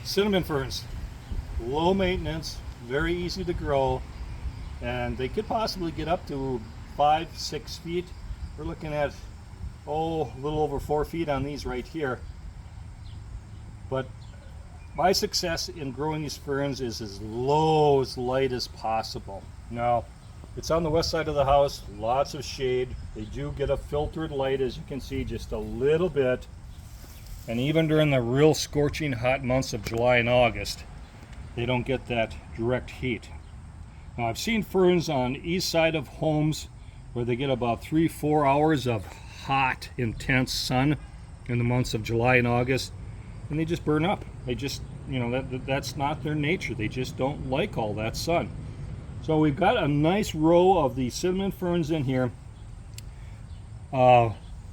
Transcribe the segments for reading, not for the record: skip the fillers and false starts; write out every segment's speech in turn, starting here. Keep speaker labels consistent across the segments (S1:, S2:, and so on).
S1: Cinnamon ferns, low maintenance, very easy to grow, and they could possibly get up to 5-6 feet. We're looking at a little over 4 feet on these right here. But my success in growing these ferns is as low as light as possible. Now, it's on the west side of the house, lots of shade. They do get a filtered light, as you can see, just a little bit. And even during the real scorching hot months of July and August, they don't get that direct heat. Now, I've seen ferns on the east side of homes where they get about 3-4 hours of hot, intense sun in the months of July and August, and they just burn up. They just, that's not their nature. They just don't like all that sun. So we've got a nice row of the cinnamon ferns in here.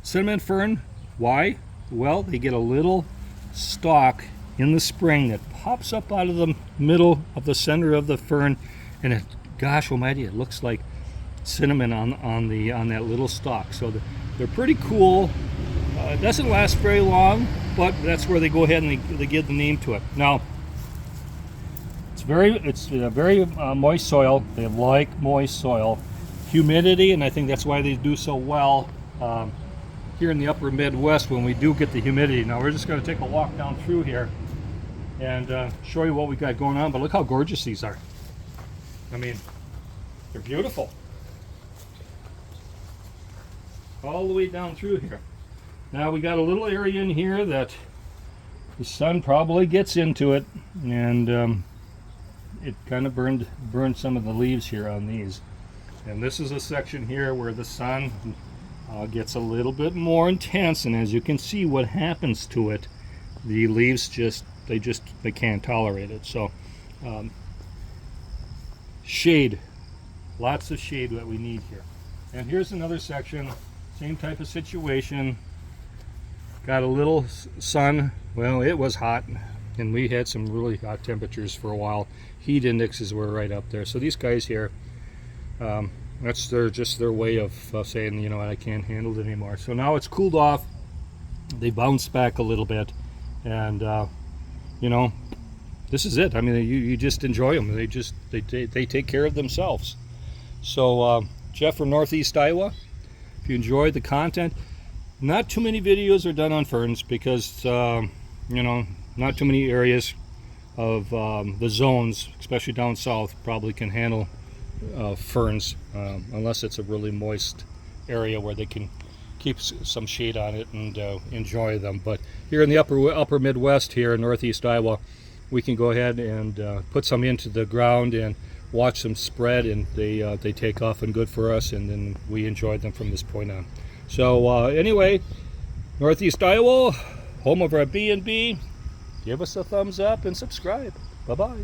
S1: Cinnamon fern, why? Well, they get a little stalk in the spring that pops up out of the middle of the center of the fern, and it, gosh almighty, it looks like cinnamon on that little stalk. So they're pretty cool. It doesn't last very long, but that's where they go ahead and they give the name to it. Now, it's a very moist soil. They like moist soil, humidity, and I think that's why they do so well here in the upper Midwest when we do get the humidity. Now we're just going to take a walk down through here and show you what we got going on. But look how gorgeous these are. I mean, they're beautiful. All the way down through here. Now we got a little area in here that the sun probably gets into it, and it kind of burned some of the leaves here on these. And this is a section here where the sun gets a little bit more intense, and as you can see what happens to it, the leaves they can't tolerate it. So shade, lots of shade that we need here. And here's another section, same type of situation. Got a little sun. Well, it was hot, and we had some really hot temperatures for a while. Heat indexes were right up there. So these guys here, that's just their way of saying, I can't handle it anymore. So now it's cooled off. They bounce back a little bit, and this is it. I mean, you just enjoy them. They take care of themselves. So Jeff from Northeast Iowa, if you enjoyed the content, not too many videos are done on ferns because not too many areas of the zones, especially down south, probably can handle ferns unless it's a really moist area where they can keep some shade on it and enjoy them. But here in the upper Midwest, here in Northeast Iowa, we can go ahead and put some into the ground and watch them spread, and they take off and good for us, and then we enjoy them from this point on. So anyway, Northeast Iowa, home of our B&B. Give us a thumbs up and subscribe. Bye-bye.